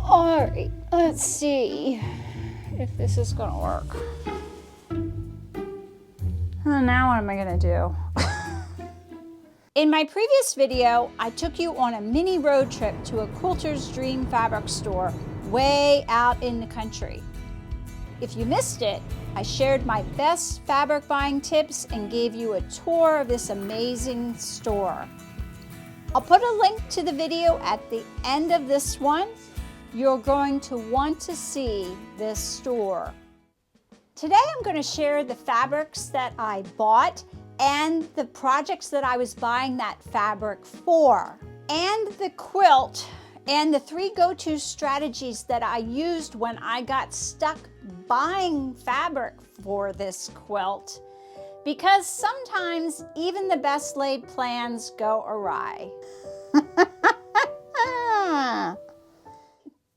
All right, let's see if this is gonna work. Now what am I gonna do? In my previous video, I took you on a mini road trip to a Quilters Dream fabric store way out in the country. If you missed it, I shared my best fabric buying tips and gave you a tour of this amazing store. I'll put a link to the video at the end of this one. You're going to want to see this store. Today I'm going to share the fabrics that I bought and the projects that I was buying that fabric for, and the quilt, and the 3 go-to strategies that I used when I got stuck buying fabric for this quilt, because sometimes even the best laid plans go awry.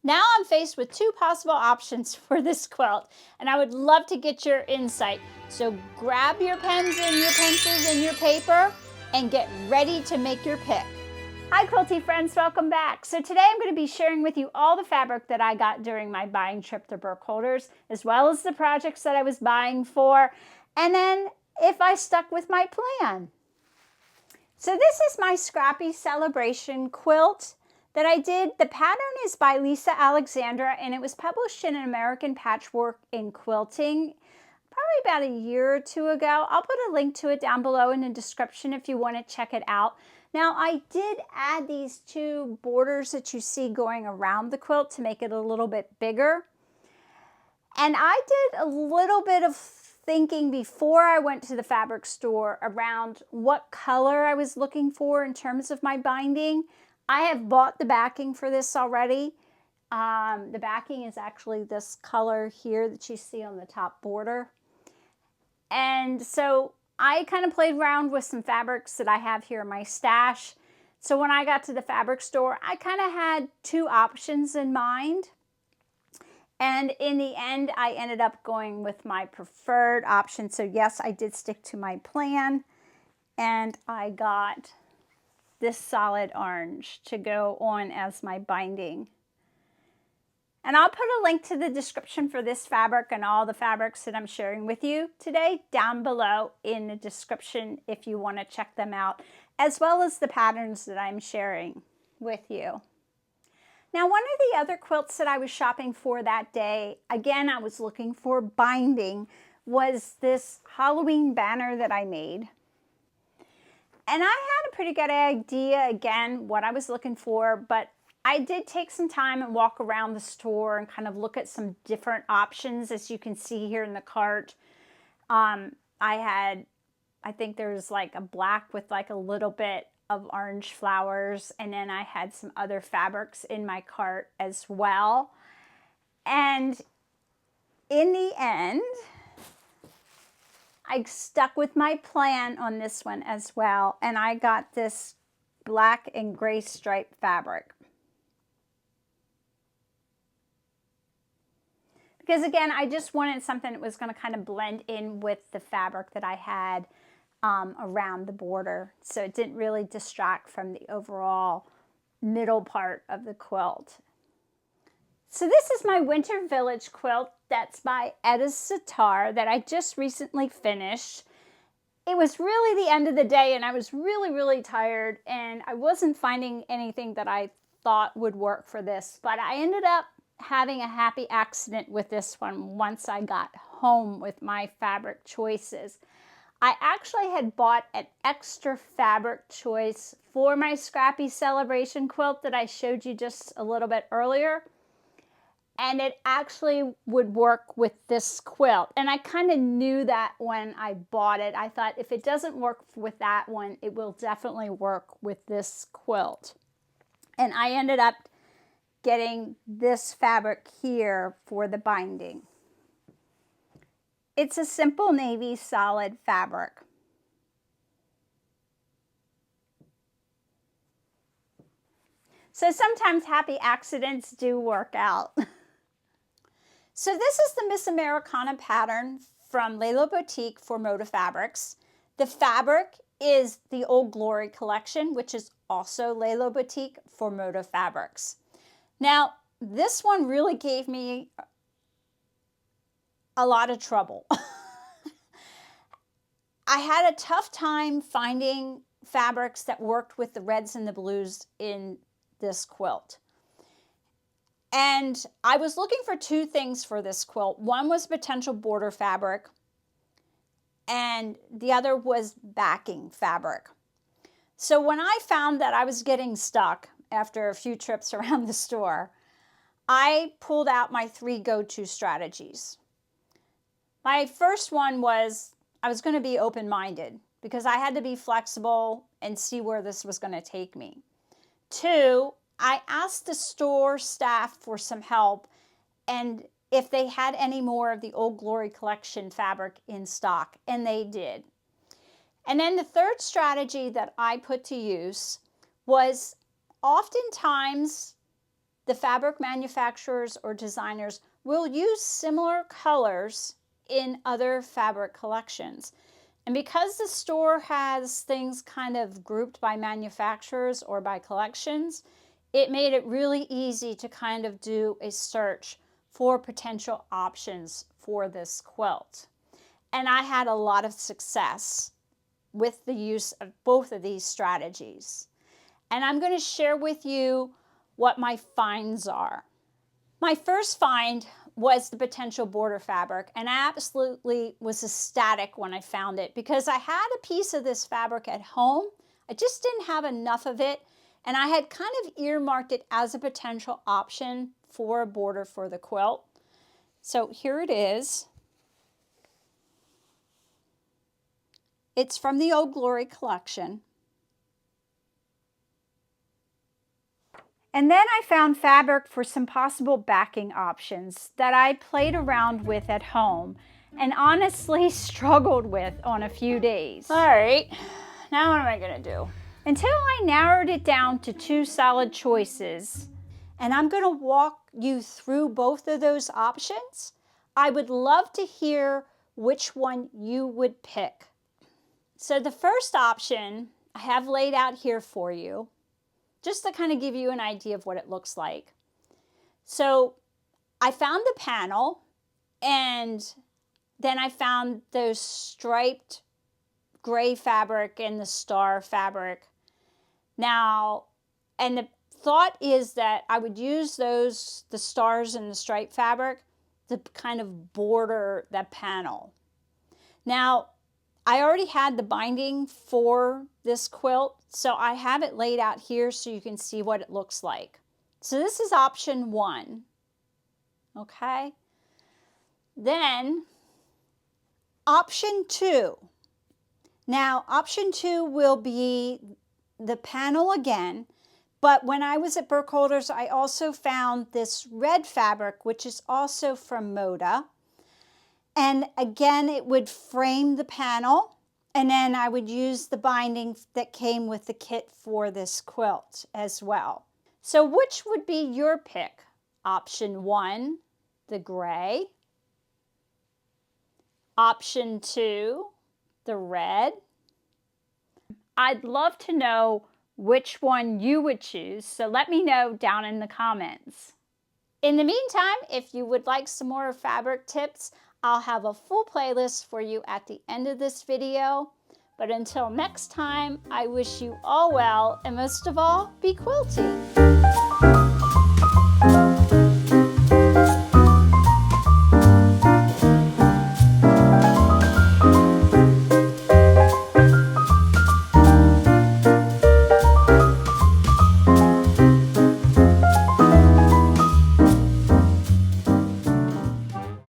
Now I'm faced with 2 possible options for this quilt, and I would love to get your insight. So grab your pens and your pencils and your paper and get ready to make your pick. Hi quilty friends, welcome back. So today I'm going to be sharing with you all the fabric that I got during my buying trip to Burkholder's, as well as the projects that I was buying for, and then if I stuck with my plan. So this is my Scrappy Celebration quilt that I did. The pattern is by Lisa Alexandra, and it was published in American Patchwork in Quilting probably about a year or 2 ago. I'll put a link to it down below in the description if you want to check it out. Now I did add these 2 borders that you see going around the quilt to make it a little bit bigger. And I did a little bit of thinking before I went to the fabric store around what color I was looking for in terms of my binding. I have bought the backing for this already. The backing is actually this color here that you see on the top border. And so I kind of played around with some fabrics that I have here in my stash. So when I got to the fabric store, I kind of had 2 options in mind. And in the end, I ended up going with my preferred option. So yes, I did stick to my plan, and I got this solid orange to go on as my binding. And I'll put a link to the description for this fabric and all the fabrics that I'm sharing with you today down below in the description if you want to check them out, as well as the patterns that I'm sharing with you. Now, one of the other quilts that I was shopping for that day, again, I was looking for binding, was this Halloween banner that I made. And I had a pretty good idea, again, what I was looking for, but I did take some time and walk around the store and kind of look at some different options, as you can see here in the cart. I think there's like a black with like a little bit of orange flowers, and then I had some other fabrics in my cart as well. And in the end, I stuck with my plan on this one as well, and I got this black and gray stripe fabric. Because again, I just wanted something that was going to kind of blend in with the fabric that I had around the border, so it didn't really distract from the overall middle part of the quilt. So this is my Winter Village quilt that's by Edtya Sitar that I just recently finished. It was really the end of the day, and I was really tired, and I wasn't finding anything that I thought would work for this, but I ended up having a happy accident with this one once I got home with my fabric choices. I actually had bought an extra fabric choice for my Scrappy Celebration quilt that I showed you just a little bit earlier, and it actually would work with this quilt. And I kind of knew that when I bought it. I thought if it doesn't work with that one, it will definitely work with this quilt. And I ended up getting this fabric here for the binding. It's a simple navy solid fabric. So sometimes happy accidents do work out. So this is the Miss Americana pattern from Lella Boutique for Moda Fabrics. The fabric is the Old Glory collection, which is also Lella Boutique for Moda Fabrics. Now, this one really gave me a lot of trouble. I had a tough time finding fabrics that worked with the reds and the blues in this quilt. And I was looking for two things for this quilt. One was potential border fabric, and the other was backing fabric. So when I found that I was getting stuck after a few trips around the store, I pulled out my three go-to strategies. My first one was I was going to be open-minded because I had to be flexible and see where this was going to take me. Two, I asked the store staff for some help and if they had any more of the Old Glory collection fabric in stock, and they did. And then the third strategy that I put to use was oftentimes the fabric manufacturers or designers will use similar colors in other fabric collections. And because the store has things kind of grouped by manufacturers or by collections, it made it really easy to kind of do a search for potential options for this quilt. And I had a lot of success with the use of both of these strategies. And I'm going to share with you what my finds are. My first find was the potential border fabric, and I absolutely was ecstatic when I found it because I had a piece of this fabric at home. I just didn't have enough of it, and I had kind of earmarked it as a potential option for a border for the quilt. So here it is. It's from the Old Glory collection. And then I found fabric for some possible backing options that I played around with at home and honestly struggled with on a few days. All right, now what am I gonna do? Until I narrowed it down to two solid choices, and I'm gonna walk you through both of those options. I would love to hear which one you would pick. So the first option I have laid out here for you, just to kind of give you an idea of what it looks like. So I found the panel, and then I found those striped gray fabric and the star fabric. Now, and the thought is that I would use those, the stars and the striped fabric, to kind of border that panel. Now, I already had the binding for this quilt, so I have it laid out here so you can see what it looks like. So this is option one, okay? Then option two. Now option two will be the panel again, but when I was at Burkholder's, I also found this red fabric, which is also from Moda. And again, it would frame the panel, and then I would use the binding that came with the kit for this quilt as well. So which would be your pick? Option one, the gray. Option two, the red. I'd love to know which one you would choose, so let me know down in the comments. In the meantime, if you would like some more fabric tips, I'll have a full playlist for you at the end of this video. But until next time, I wish you all well, and most of all, be quilty.